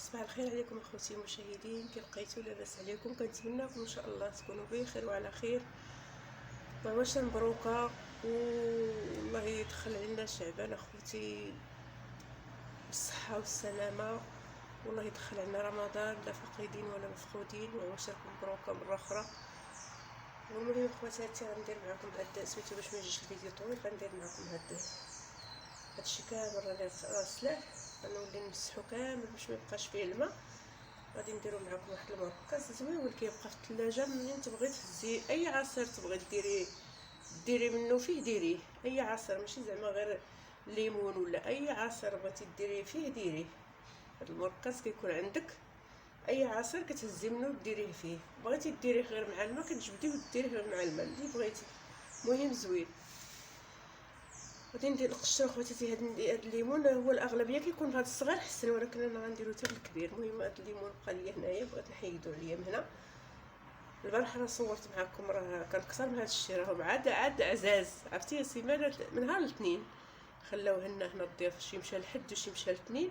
صباح الخير عليكم اخوتي المشاهدين، كي بقيتوا لاباس عليكم؟ كنتمنىكم ان شاء الله تكونوا بخير وعلى خير وعواشر مبروكه. والله يدخل علينا شعبان اخوتي بالصحه والسلامه، والله يدخل علينا رمضان لا فقيدين ولا مفقودين، وعواشركم مبروكه مره اخرى. والمهم اخواتاتي غندير معكم هاد سميتو باش ما يجيش الفيديو طويل، غندير معكم هادشي كامل راني غاسلاه، غنولي نمسحو كامل باش ما يبقاش فيه الماء. غادي نديرو معكم واحد المركز زويون كيبقى في الثلاجه، منين تبغي تهزي اي عصير تبغي ديري منه فيه، ديريه اي عصير ماشي زعما غير ليمون ولا اي عصير بغيتي ديريه فيه ديريه. هاد المركز كيكون عندك اي عصير كتهزي منه ديريه فيه، بغيتي ديريه غير مع الماء كتجبديه وديريه غير مع الماء اللي بغيتي، مهم زوين. غادي ندير نقشر خواتاتي هاد الليمون، هو الاغلبيه كيكون بهذا الصغير حسن، ولكن انا غنديرو حتى بالكبير. المهم هاد الليمون بقى ليا هنايا بغيت نحيدو عليا من هنا. البارحه راه صورت معكم راه كان كثر من هذا الشيء، راهم عاد عزاز، عرفتي سيمانه من نهار الاثنين خلاوه لنا هنا الضيف، شي مشى لحد وشي مشى الاثنين،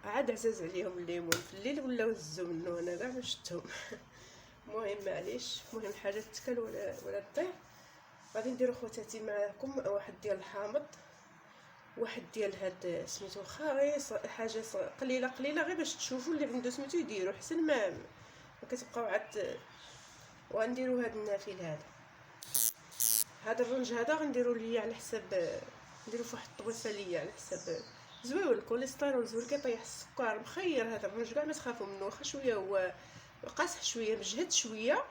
عاد عزاز عليهم الليمون في الليل ولاو هزو منه انا كاع ما شفتهم. المهم معليش، المهم حاجه تكل ولا تضيع. غادي نديرو خواتاتي معكم واحد ديال الحامض، واحد ديال هاد سميتو خاويص، حاجه قليله غير باش تشوفوا اللي عنده سميتو يديرو حسن ما كتبقاو عاد. وغنديرو هاد النافل هذا الرنج هذا غنديرو ليا على حساب، نديرو فواحد الطويصه ليا على حساب زويون. الكوليسترول زوين كيطيح السكر، مخير هذا الرنج كاع ما تخافوا منه، واخا شويه هو قاصح شويه مجهد شويه،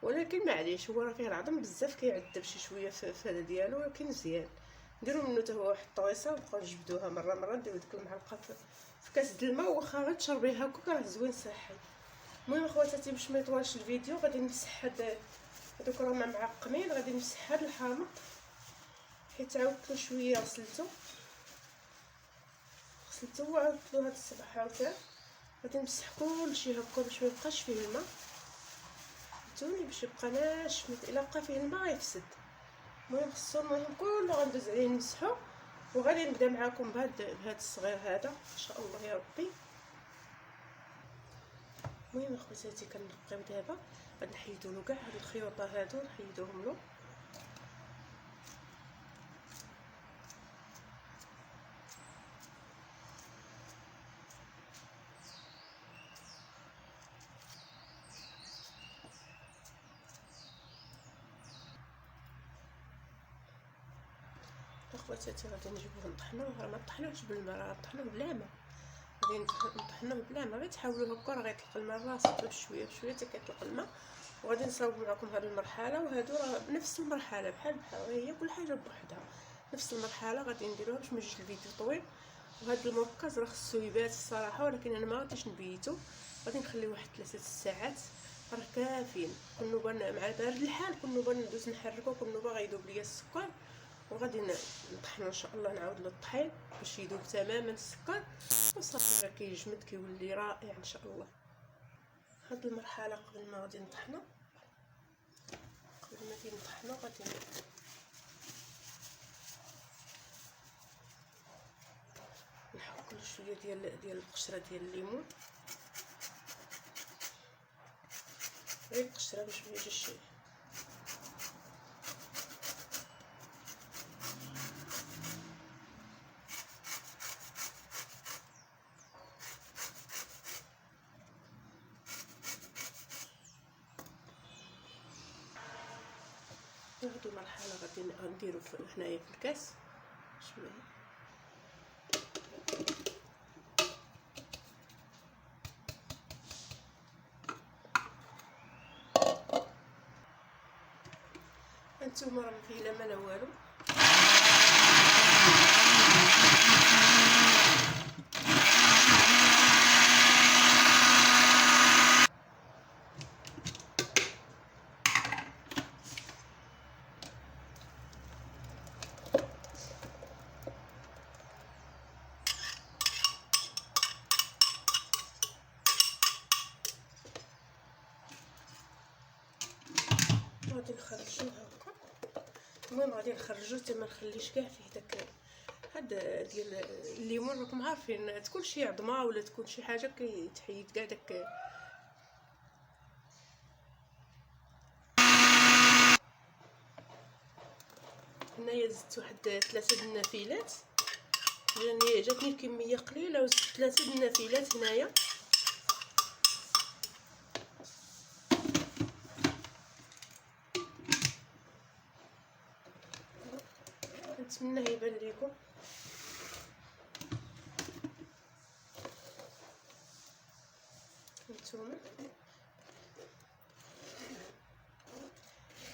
ولكن معليش هو راه فيه العظم بزاف كيعذب شي شويه في هذا ديالو، ولكن مزيان. نديرو منو حتى هو واحد الطويصه ونبقاو نجبدوها مره نديرو ديك المعلقه في كاس د الماء، واخا غير تشربيها هكاك راه زوين صحي. المهم خواتاتي باش ما يطولش الفيديو غادي نمسح هادوك راهم معقمين، غادي نمسح هاد الحامض حيت عاودتو شويه غسلتو وعاودتو هاد الصباح عاوتاني. غادي نمسح كلشي هكا باش ما يبقاش فيه الماء، توني باش يبقى ناشف، الا بقى فيه الماء غيفسد. المهم كله غندوز عليه نمسحو، وغادي نبدا معاكم بهاد الصغير هذا ان شاء الله يا ربي. المهم اخواتاتي كنبقيو دابا غادي نحيدو له كاع هاد الخيوطه هادو، نحيدوهم له. اخواتاتي غادي نجيبوه نطحنوه، راه ما طحنوهش بالماء، راه طحنوه بلا ماء، غادي نطحنوه بلا ماء، غير تحاولوا هكا راه غيطلق الماء راسو بشويه حتى كيطلق الماء. وغادي نصاوب معكم هذه المرحله، وهادو راه بنفس المرحله بحال هي كل حاجه بوحدها نفس المرحله غادي نديروها باش ما يجيش الفيديو طويل. وهذا المركز راه خصو يبات الصراحه، ولكن انا ما غاديش نبيتو، غادي نخليه واحد 3 ساعات راه كافيين. كل نوبه مع بارد الحال كل نوبه ندوز نحركو، كل نوبه غيذوب ليا السكر، وغادي نطحنو ان شاء الله، نعاود له الطحين باش يذوب تماما السكر وصافي راه كيجمد كيولي رائع ان شاء الله. هاد المرحله قبل ما غادي نطحنو غادي نحك شويه ديال القشره ديال الليمون، غير القشره باش ما يجيش هادو المرحله غادي نديرو هنايا في الكاس شويه. هانتوما راه ما فيه لا ما لا والو، غادي نخرجوه هكا. المهم غادي نخرجو حتى ما نخليش كاع فيه داك ديال الليمون راكم عارفين تكون شي عظمه ولا تكون شي حاجه كيتحيد كاع داك. هنايا زدت واحد 3 النافيلات، جاتني الكميه قليله وزدت 3 النافيلات هنايا. نتمنى يبان لكم. هانتوما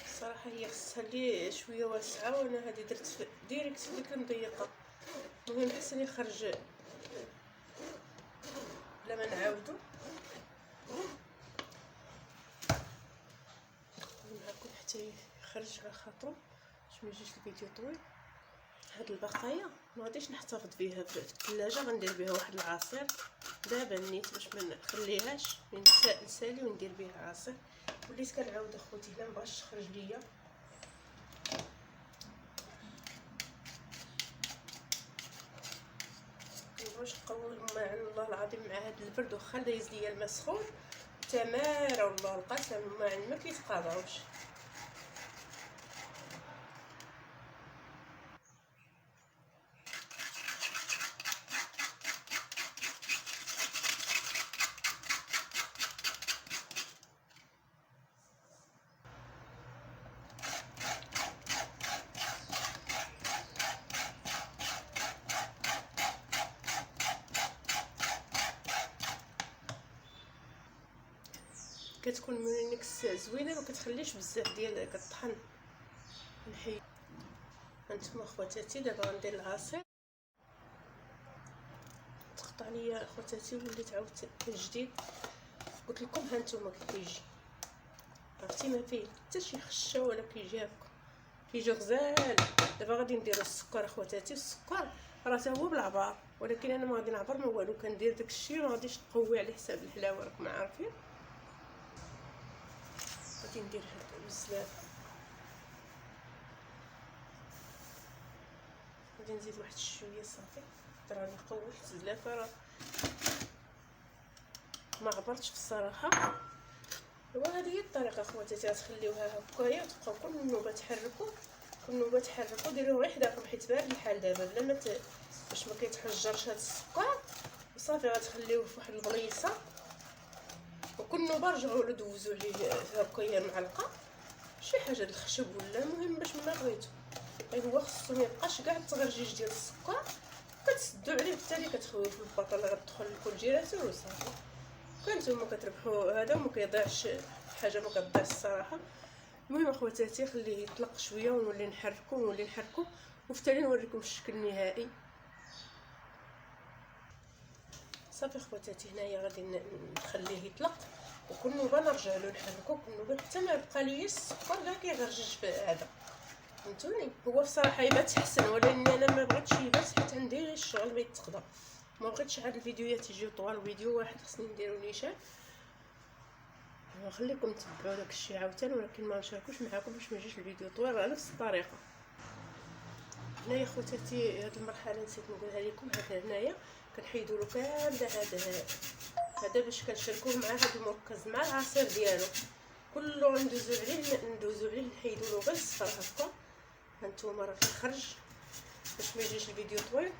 الصراحه هي خصها لي شويه واسعه، وانا هذه درت ديريكت في ديك المضيقه. المهم حسن يخرج بلا ما نعاودو. معكم حتى يخرج على خاطرو باش ما يجيش الفيديو طويل. هاد البقايا ما غاديش نحتفظ بها في الثلاجه، غندير بها واحد العصير دابا نيت باش ما نخليهاش نسالي وندير بها عصير. وليت كنعاود اخوتي هنا مبغاش تخرج ليا. كنبغيوش نقول الماعن والله العظيم مع هاد البرد، واخا دايز ليا الماء سخون تماره والله القسم الماعن ما كيتقاضاوش. كتكون ميكس زوينه، ما كتخليش بزاف ديال كطحن. نحيد. هانتوما خواتاتي دابا غندير العصير. تقطع ليا خواتاتي وليت عاودت من جديد. قلت لكم هانتوما كيجي عرفتي ما فيه حتى شي خشه ولا كيجي هكا، كيجي غزال. دابا غادي نديرو السكر اخواتاتي. السكر راه تا هو بالعبار، ولكن انا ما غادي نعبر ما والو، كندير داكشي ما غاديش نقوي على حساب الحلاوه راكم عارفين. غادي ندير هاد الزلافه، غادي نزيد واحد شويه صافي. راني قويت الزلافه راه ما عبرتش في الصراحه. وهذه هي الطريقه اخواتاتي، غتخليوها هكايا وتبقاو كل نوبه تحركوا ديروه غير حداكم حيت بارد الحال دابا بلا ما باش ما كيتحجرش هذا السكر. وصافي غتخليوه في واحد البليصه، وكل نوبه رجعوا له دوزوا عليه هكايا معلقه شي حاجه د الخشب ولا المهم باش ما بغيتو. غير هو خصو ما يبقاش كاع التغرجيج ديال السكر، كتسدوا عليه بالتالي كتخويو في الباطه اللي غتدخل لكل جيراتو وصافي. كنتوما كتربحوا هذا وما كيضيعش حاجه، ما كتضيعش الصراحه. المهم اخواتاتي خليه يطلق شويه ونولي نحركو وفي التالي نوريكم الشكل النهائي. صافي اخواتاتي هنايا غادي نخليه يطلق، وكل نوبه نرجع له نحركو كل نوبه حتى ما يبقى ليا السكر كاع كيغرجج في هذا. فهمتوني؟ هو بصراحه يبات احسن، ولكن انا ما بغيتش يبات حيت عندي الشغل ما يتقضى. ما بغيتش هاد الفيديوهات يجيو طوال، فيديو واحد خصني نديرو نيشان. نخليكم تبعوا داكشي عاوتاني، ولكن ما نشاركوش معكم باش ما يجيش الفيديو طويل على نفس الطريقه. هنايا خواتاتي هاد المرحله نسيت نقولها لكم. هذا هنايا كنحيدوا له كامل هذا باش كنشاركوه مع هذا المركز مع العصير ديالو كله. ندوزو عليه نحيدوا له غير الصفر هكا. هانتوما راه كيخرج باش ما يجيش الفيديو طويل.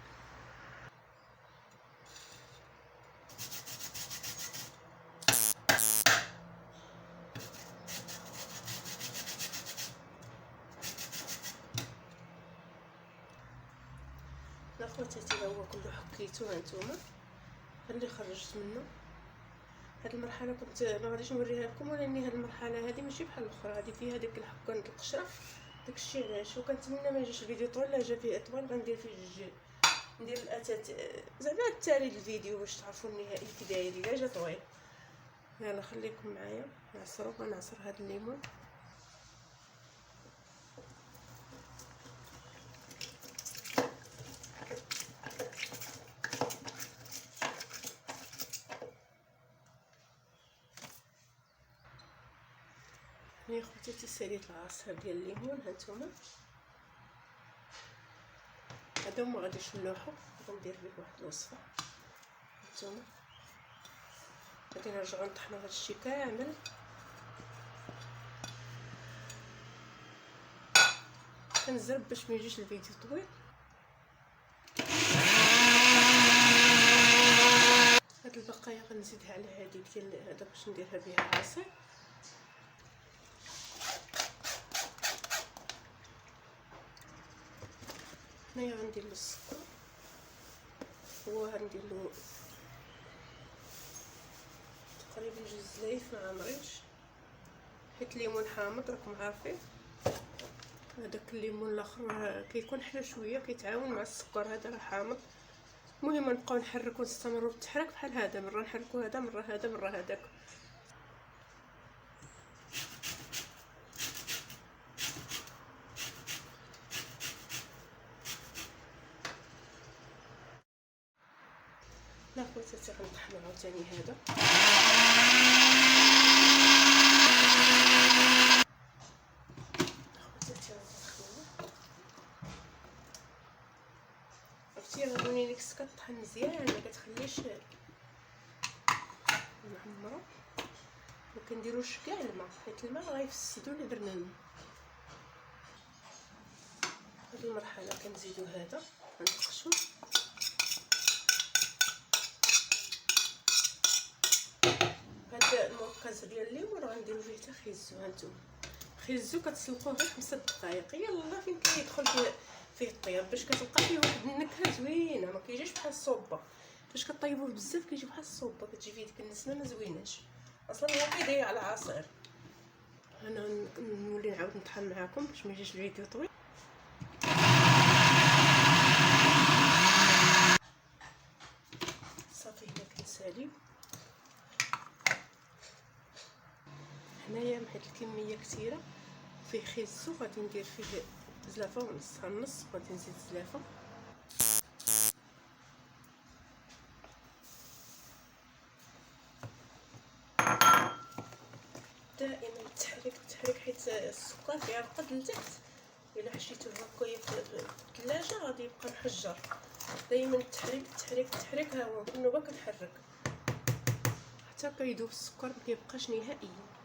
خواتاتي هو كله حكيتو. هانتوما اللي خرجت منه. هاد المرحله كنت ما غاديش نوريها لكم، ولكن هاد المرحله هذه ماشي بحال الاخرى، هذه فيها داك الحكان د القشره داكشي علاش. وكنتمنى ما يجيش الفيديو طويل. لا جا فيه اطوال غندير فيه جوج، ندير الاتات زعما التالي الفيديو باش تعرفوا النهائي كي داير. الا جا طويل يلا خليكم معايا. غنعصر هاد الليمون. يا خوتي ساليت العصير ديال الليمون. هانتوما هذا هذا وما غاديش نلوحو، غندير به واحد الوصفه. هانتوما غادي نرجعو نطحنو هادشي كامل. كنزرب باش ما يجيش الفيديو طويل. هاد البقايا غنزيدها على هادي ديال هذا باش نديرها بها عصير. هنايا غندير له السكر وغندير له تقريبا جوج زلايف مع مريش، حيت الليمون حامض راكم عارفين. هذاك الليمون الاخر كيكون حلا شويه كيتعاون مع السكر، هذا راه حامض. المهم نبقاو نحركو ونستمروا بالتحرك بحال هذا، مره نحركو هذا مره هذا مره هذاك. لا خواتاتي غنطحنو عاوتاني هذا. خواتاتي غنطحنو عرفتي غادوني ديك كطحن مزيان، ما كتخليش معمرو. ما كنديروش كاع الماء حيت الماء غيفسدو اللي درنا الماء. هاد المرحله كنزيدو هذا غنقشو. هاد المركز ديال الليمون غنديرو فيه حتى خيزو. هانتوما خيزو كتسلقوه غير 5 دقائق، يلا فين كيدخل فيه الطياب باش كتلقى فيه واحد النكهه زوينه، ما كيجيش بحال الصوبه. فاش كطيبوه بزاف كيجي بحال الصوبه، كتجي فيه ديك النسمه ما زويناش. اصلا هو كيضيع على العصير. انا نولي نعاود نطحن معاكم باش ما يجيش الفيديو طويل. صافي هنا كنساليو. هنايا حيت الكميه كثيره فيه خيزو غادي ندير فيه زلافه ونص، النص غادي نزيد زلافه. دائما التحريك حيت السكر كيرقد لتحت. الا حشيتوه هكايا في الثلاجه غادي يبقى محجر. دائما التحريك ها هو بالنوبه كنحرك حتى كيذوب السكر، ما كيبقاش نهائيا.